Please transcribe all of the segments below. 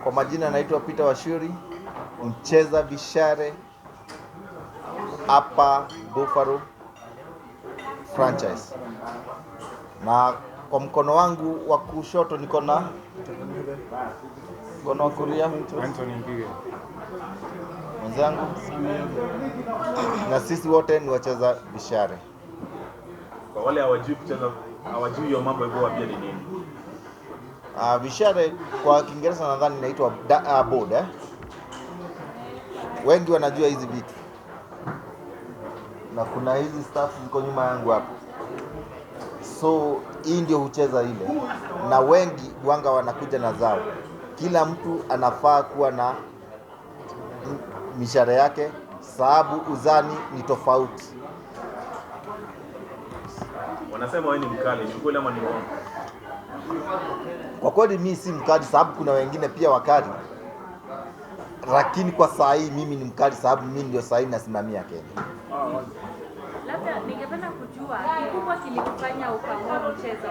Kwa majina naitwa Peter Washuri, mcheza bishare hapa Buffalo franchise. Na kwa mkono wangu wa kushoto niko na mkono wa kulia Anthony Mpige mwenzangu, na sisi wote ni wacheza bishare. Kwa wale hawajui kucheza, hawajui hiyo mambo hivyo, pia ni nini? Bishare kwa Kiingereza nadhani inaitwa board. Wengi wanajua hizi vitu, na kuna hizi staff ziko nyuma yangu hapo, so hii ndio hucheza ile, na wengi wanga wanakuja na zao. Kila mtu anafaa kuwa na mishare yake, sababu uzani ni tofauti. Wanasema wewe ni mkali, ni kweli ama ni uongo? Kwa kweli mimi si mkali, sababu kuna wengine pia wakali, lakini kwa saa hii mimi ni mkali sababu mimi ndio saa hii nasimamia Kenya. Labda ningependa kujua kikubwa kilikufanya ukaamua mchezo.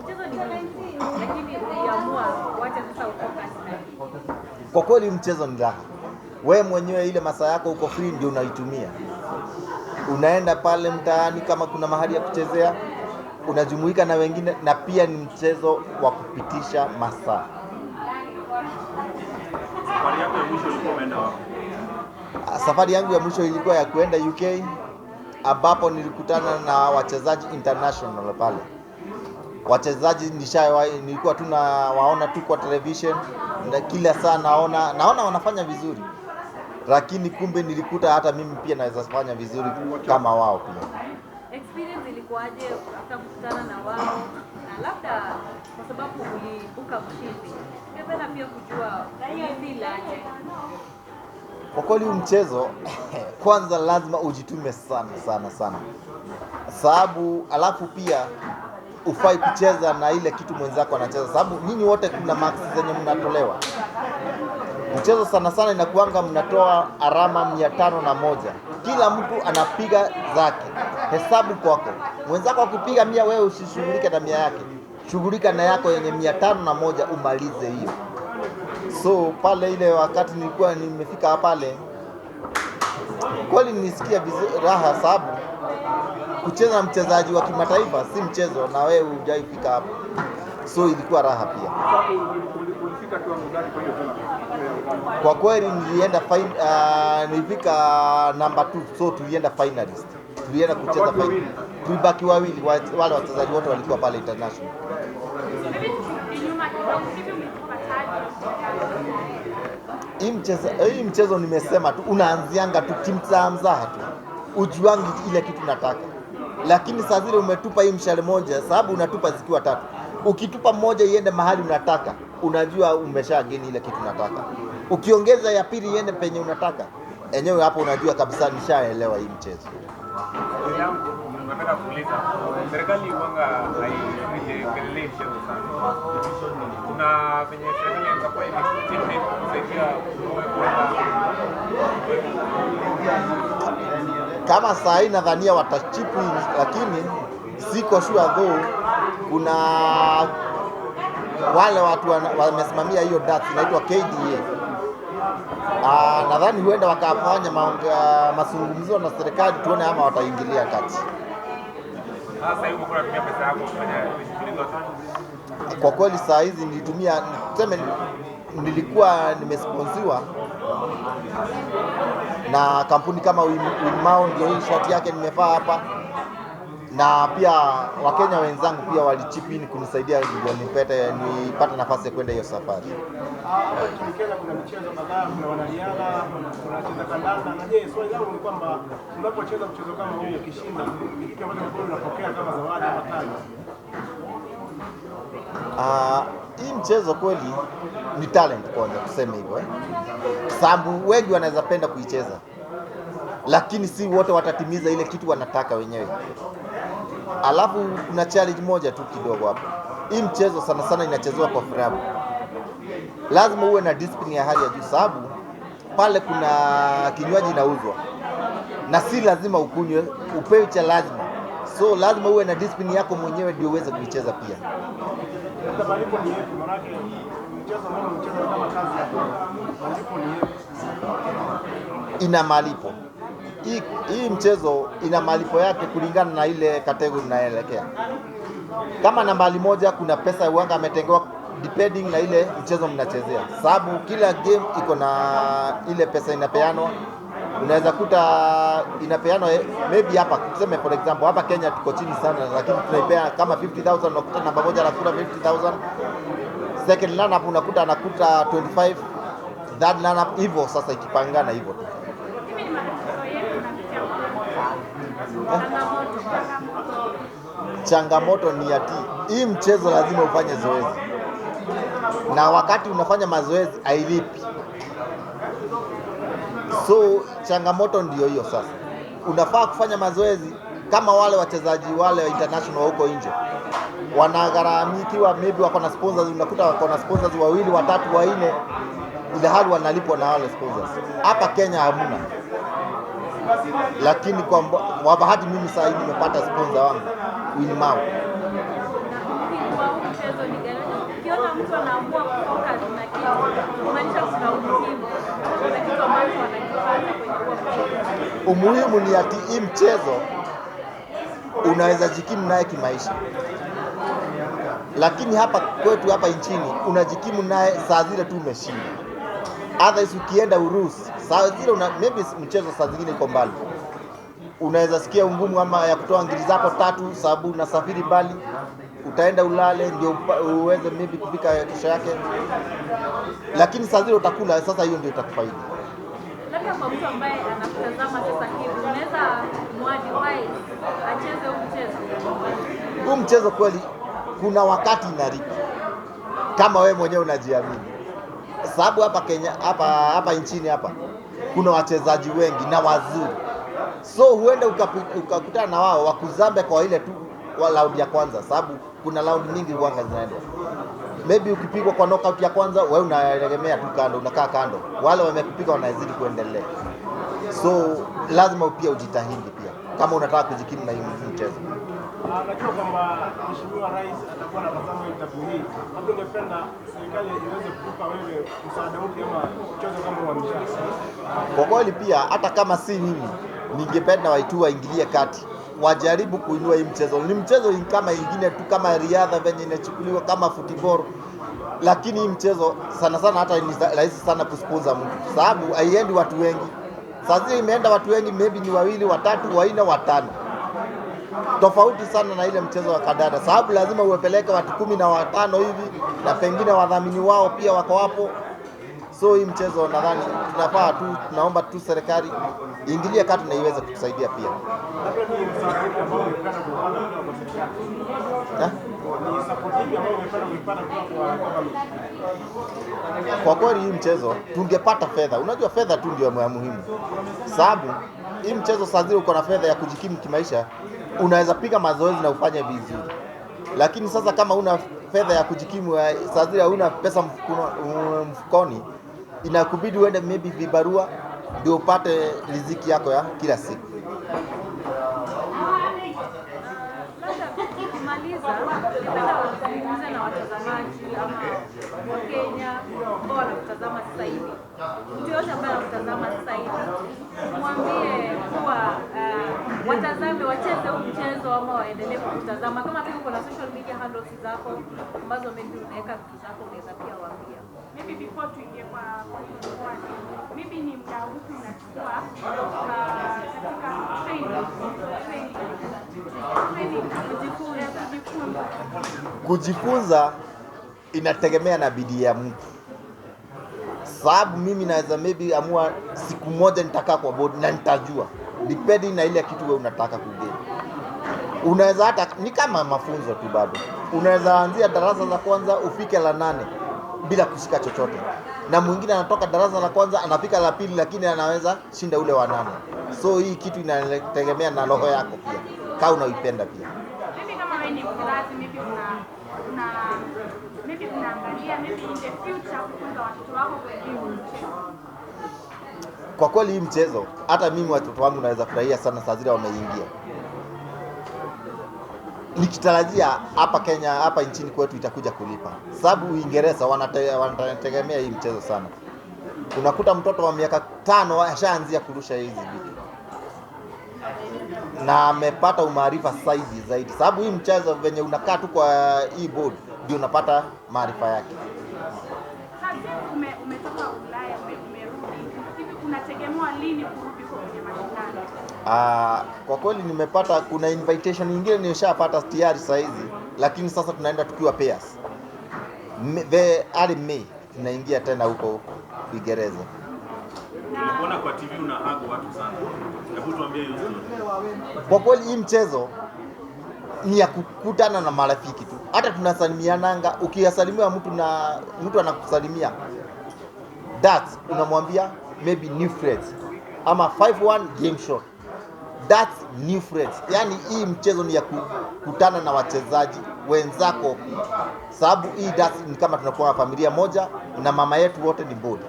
Mchezo ni nini? Lakini uliamua wacha sasa ufocus na hii. Kwa kweli mchezo ni raha. Wewe mwenyewe ile masaa yako uko free ndio unaitumia. Unaenda pale mtaani kama kuna mahali ya kuchezea, unajumuika na wengine, na pia ni mchezo wa kupitisha masaa. Safari yako ya mwisho ilikuwa umeenda wapi? Safari yangu ya mwisho ilikuwa ya kuenda UK, ambapo nilikutana na wachezaji international pale. Wachezaji nilikuwa tu waona tu kwa television, na kila saa naona wanafanya vizuri, lakini kumbe nilikuta hata mimi pia naweza kufanya vizuri kama wao pia. Experience ilikuwaje after kukutana na wao? Na labda kwa sababu ulibuka mshindi, ningependa pia kujua hivi laje. Kwa kweli mchezo kwanza lazima ujitume sana, sababu alafu pia ufai kucheza na ile kitu mwenzako anacheza, sababu nyinyi wote kuna marks zenye mnatolewa. Mchezo sana inakuanga mnatoa alama 501. Kila mtu anapiga zake, hesabu kwako. Mwenzako akipiga 100, wewe usishughulike na 100 yake, shughulika na yako yenye 501 umalize hiyo. So pale ile wakati nilikuwa nimefika pale, kweli nilisikia raha, sababu kucheza mchezaji wa kimataifa si mchezo, na wewe hujaifika hapo, so ilikuwa raha pia. Kwa kweli nilifika number 2, so tulienda finalist. Tulienda kucheza final. Tulibaki wawili, wale wachezaji wote walikuwa pale international. Hii mchezo nimesema tu unaanzianga tu kimzaha tu, ujuangi ile kitu nataka, lakini saa zile umetupa hii mshale moja, sababu unatupa zikiwa 3. Ukitupa moja iende mahali unataka, unajua umeshageni ile kitu nataka. Ukiongeza ya pili iende penye unataka, enyewe hapo unajua kabisa nishaelewa hii mchezo. Napenda kuuliza, serikali huanga haipendelei mchezo sana. Kuna kwenye serikali inakuwa hivi kusaidia kama saa hii nadhania watachipu, lakini siko sure though. Kuna wale watu wamesimamia hiyo data inaitwa KDA. Nadhani huenda wakafanya mazungumzo na serikali, tuone ama wataingilia kati. Sasa hivi kuna tumia pesa yako kufanya shughuli zote. Kwa kweli saa hizi nilitumia, nilikuwa nimesponsiwa na kampuni kama Winmau, ndio hii shati yake nimevaa hapa, na pia Wakenya wenzangu pia walichip in kunisaidia ndio nipate nafasi ya kwenda hiyo safari. Kenya kuna michezo kadhaa, kuna wanariadha, kuna wacheza kandanda. Na je, swali langu ni kwamba unapocheza mchezo kama huu ukishinda, ni kitu ambacho unapokea kama zawadi ama taji? Hii mchezo kweli ni talent kwanza, tuseme hivyo sababu wengi wanaweza penda kuicheza, lakini si wote watatimiza ile kitu wanataka wenyewe. Alafu kuna challenge moja tu kidogo hapo. Hii mchezo sana inachezewa kwa furaha. Lazima uwe na discipline ya hali ya juu, sababu pale kuna kinywaji inauzwa, na si lazima ukunywe, upewe cha lazima. So lazima uwe na discipline yako mwenyewe ndio uweze kuicheza pia. Malipo ni yetu, maana mchezo ambao unacheza kama kazi ya ina malipo. Hii mchezo ina malipo yake kulingana na ile category unaelekea. Kama nambari moja kuna pesa uanga ametengewa depending na ile mchezo mnachezea, sababu kila game iko na ile pesa inapeanwa. Unaweza kuta inapeanwa maybe hapa tuseme for example hapa Kenya tuko chini sana, lakini tunaipea kama 50,000, unakuta namba moja anakuta 50,000, second lineup unakuta anakuta 25, third lineup hivyo. Sasa ikipangana hivyo tu. Changamoto ni ati hii mchezo lazima ufanye zoezi, na wakati unafanya mazoezi hailipi. So changamoto ndio hiyo. Sasa unafaa kufanya mazoezi kama wale wachezaji wale international huko nje wanagharamikiwa, maybe wako na sponsors, unakuta wako na sponsors wawili, watatu, wanne, ile hali wanalipwa na wale sponsors. Hapa Kenya hamuna. Lakini kwa bahati mimi sasa hivi nimepata sponsor wangu Winmau. Ukiona mtu anaamua kufocus na kitu, kumaanisha kuna umuhimu, kuna kitu ambacho anakifanya kwenye huo mchezo. Umuhimu ni ati hii mchezo unaweza jikimu naye kimaisha, lakini hapa kwetu hapa nchini unajikimu naye saa zile tu umeshinda. Otherwise ukienda Urusi saa zile maybe mchezo saa zingine iko mbali, unaweza sikia ungumu ama ya kutoa ngiri zako 3 sababu unasafiri mbali, utaenda ulale ndio uweze maybe kufika kesho yake, lakini saa zile utakula. Sasa hiyo ndio itakufaidi. Labda kwa mtu ambaye anakutazama sasa hivi, unaweza muadvise acheze huu mchezo? Huu mchezo kweli kuna wakati inalipa kama wewe mwenyewe unajiamini, sababu hapa Kenya hapa nchini hapa kuna wachezaji wengi na wazuri, so huenda ukakutana na wao wakuzambe kwa ile tu round ya kwanza, sababu kuna round nyingi huanga zinaenda. Maybe ukipigwa kwa knockout ya kwanza, wewe unaegemea tu kando, unakaa kando, wale wamekupiga wanazidi kuendelea. So lazima pia ujitahidi pia kama unataka kujikimu na hii mchezo. Najua kwamba Mheshimiwa Rais atakuwa anatazama interview hii. Labda ungependa serikali iweze kukupa wewe msaada upi ama mchezo kama wa mchezo? Kwa kweli pia hata kama si mimi, ningependa waitu waingilie kati, wajaribu kuinua hii mchezo. Ni mchezo kama ingine tu, kama riadha venye inachukuliwa kama football, lakini hii mchezo sana sana hata ni rahisi sana kusponsor mtu, sababu haiendi watu wengi. Sasa imeenda watu wengi maybe ni 2, 3, 4, 5. Tofauti sana na ile mchezo wa kadada, sababu lazima uwepeleke watu 15 hivi, na pengine wadhamini wao pia wako hapo. So hii mchezo nadhani tunafaa tu, tunaomba tu serikali iingilie kati na iweze kutusaidia pia. Kwa kweli hii mchezo tungepata fedha. Unajua fedha tu ndio muhimu, sababu hii mchezo saa zile uko na fedha ya kujikimu kimaisha, unaweza piga mazoezi na ufanye vizuri. Lakini sasa kama una fedha ya kujikimu, saa zile una pesa mfukoni, inakubidi uende maybe vibarua ndio upate riziki yako ya kila siku. Kumaliza, ningependa kuzungumza na watazamaji ama Wakenya ambao wanatazama sasa hivi. Mtu yote ambaye anatazama sasa hivi, mwambie kuwa watazame, wacheze huu mchezo ama waendelee kutazama. Kama vile kuna social media handles zako ambazo maybe unaweka vitu zako, unaweza pia waambia. Maybe before tuingie kwa maybe ni muda upi unachukua katika training Kujifunza inategemea na bidii ya mtu, sababu mimi naweza maybe amua siku moja nitakaa kwa board na nitajua, depending na ile kitu wewe unataka kugeni. Unaweza hata ni kama mafunzo tu, bado unaweza anzia darasa la kwanza ufike la 8 bila kushika chochote, na mwingine anatoka darasa la kwanza anafika la 2 lakini anaweza shinda ule wa 8. So hii kitu inategemea na roho yako pia, kama unaipenda pia. Maybe kama wewe ni mzazi, maybe unaangalia maybe in the future kufunza watoto wako kwenye mchezo. Kwa kweli hii mchezo hata mimi watoto wangu naweza furahia sana saa zile wameingia, nikitarajia hapa Kenya, hapa nchini kwetu itakuja kulipa, sababu Uingereza wanategemea hii mchezo sana. Unakuta mtoto wa miaka 5 ashaanzia kurusha hizi vitu na amepata umaarifa zaidi, sababu hii mchezo venye unakaa tu kwa hii board ndio unapata maarifa yake. Sasa umetoka Ulaya, umerudi, hivi unategemea lini kurudi kwenye mashindano? Kwa kweli nimepata, kuna invitation nyingine nimeshapata tayari saa hizi, lakini sasa tunaenda tukiwa pairs. Early May tunaingia tena huko Uingereza. Nilikuona kwa TV unahaga watu sana. Hebu tuambie hiyo story. Kwa kweli hii mchezo ni ya kukutana na marafiki tu. Hata tunasalimiananga, ukiyasalimia mtu na mtu anakusalimia, that's unamwambia maybe new friends ama 5-1 game shot. That's new friends. Yani hii mchezo ni ya kukutana na wachezaji wenzako, sababu hii that's ni kama tunakuwa familia moja na mama yetu wote ni board,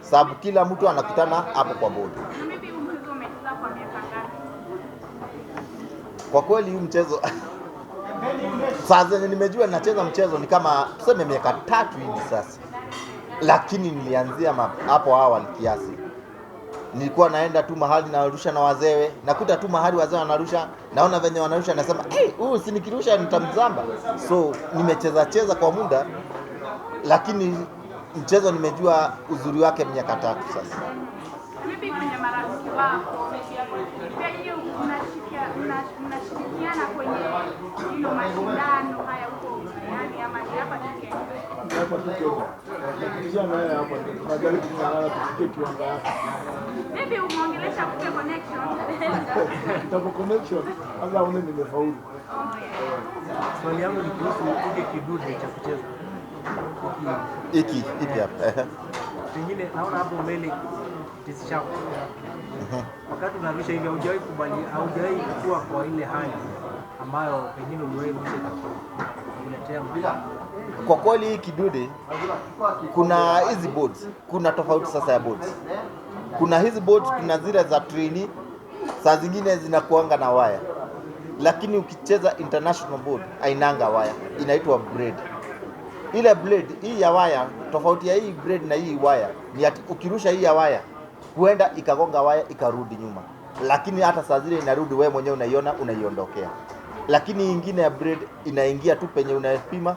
sababu kila mtu anakutana hapo kwa board. Maybe mchezo umecheza kwa miaka ngapi? Kwa kweli hii mchezo sasa nimejua nacheza mchezo ni kama tuseme miaka 3 hivi sasa, lakini nilianzia hapo awali kiasi. Nilikuwa naenda tu mahali narusha na wazewe, nakuta tu mahali wazee wanarusha, naona venye wanarusha, nasema huyu si nikirusha nitamzamba. So nimecheza kwa muda, lakini mchezo nimejua uzuri wake miaka 3 sasa. Maybe kwenye marafiki wako pia hiyo mnashirikiana kwenye hilo mashindano haya huko yani ama ni hapa Kenya? Hapa tuko. Kijana naye hapa tunajaribu kung'ang'ana tufikie kiwango yake. Maybe umeongelesha kupe connection. Double connection. Sasa une nimefaulu. Swali yangu ni kuhusu kile kidude cha kucheza. Ipi hapa. Pengine naona hapo mbele tisha. Wakati unarusha hivi haujawahi kuwa kwa ile hali ambayo pengine uliwahi kurusha kuletea. Kwa kweli hii kidude kuna hizi boards, kuna tofauti sasa ya boards. Kuna hizi boards, kuna zile za trainee, saa zingine zinakuanga na waya. Lakini ukicheza international board hainanga waya, inaitwa blade. Ile blade hii ya waya, tofauti ya hii blade na hii waya ni ati ukirusha hii ya waya huenda ikagonga waya ikarudi nyuma, lakini hata saa zile inarudi wewe mwenyewe unaiona, unaiondokea. Lakini ingine ya blade inaingia tu penye unapima,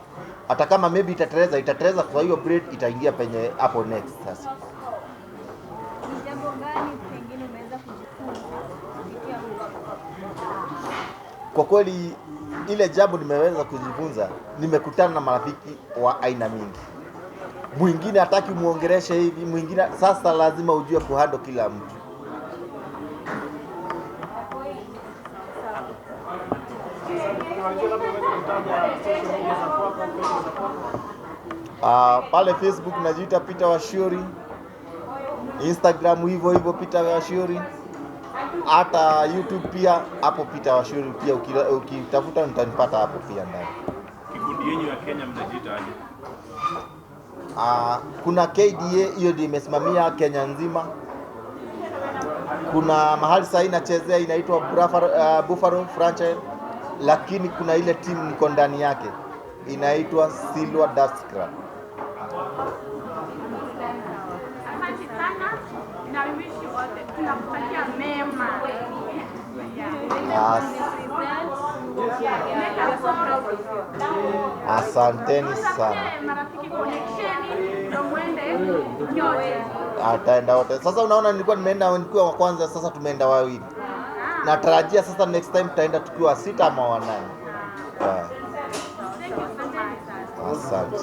hata kama maybe itatereza kwa hiyo blade itaingia penye hapo next. Sasa Ni jambo gani pengine umeweza kujifunza kupitia kwa kweli ile jambo nimeweza kujifunza, nimekutana na marafiki wa aina mingi. Mwingine hataki muongeleshe hivi, mwingine sasa lazima ujue kuhandle kila mtu. Pale Facebook najiita Peter Washiori, Instagram hivyo Peter Washiori, hata YouTube pia hapo Peter Washiori pia, ukitafuta utanipata hapo pia ndani. Kikundi yenu ya Kenya mnajiita aje? Kuna KDA, hiyo ndio imesimamia Kenya nzima. Kuna mahali sasa inachezea inaitwa Buffalo franchise, lakini kuna ile timu niko ndani yake inaitwa Silver Dust Club. Asante sana na wish you all the tunakutakia mema. Asanteni sana. Marafiki connection ndio muende nyote. Ataenda wote. Sasa unaona nilikuwa nimeenda nikiwa wa kwanza, sasa tumeenda wawili. Natarajia sasa next time tutaenda tukiwa 6 ama 9. Thank you so much. Asante.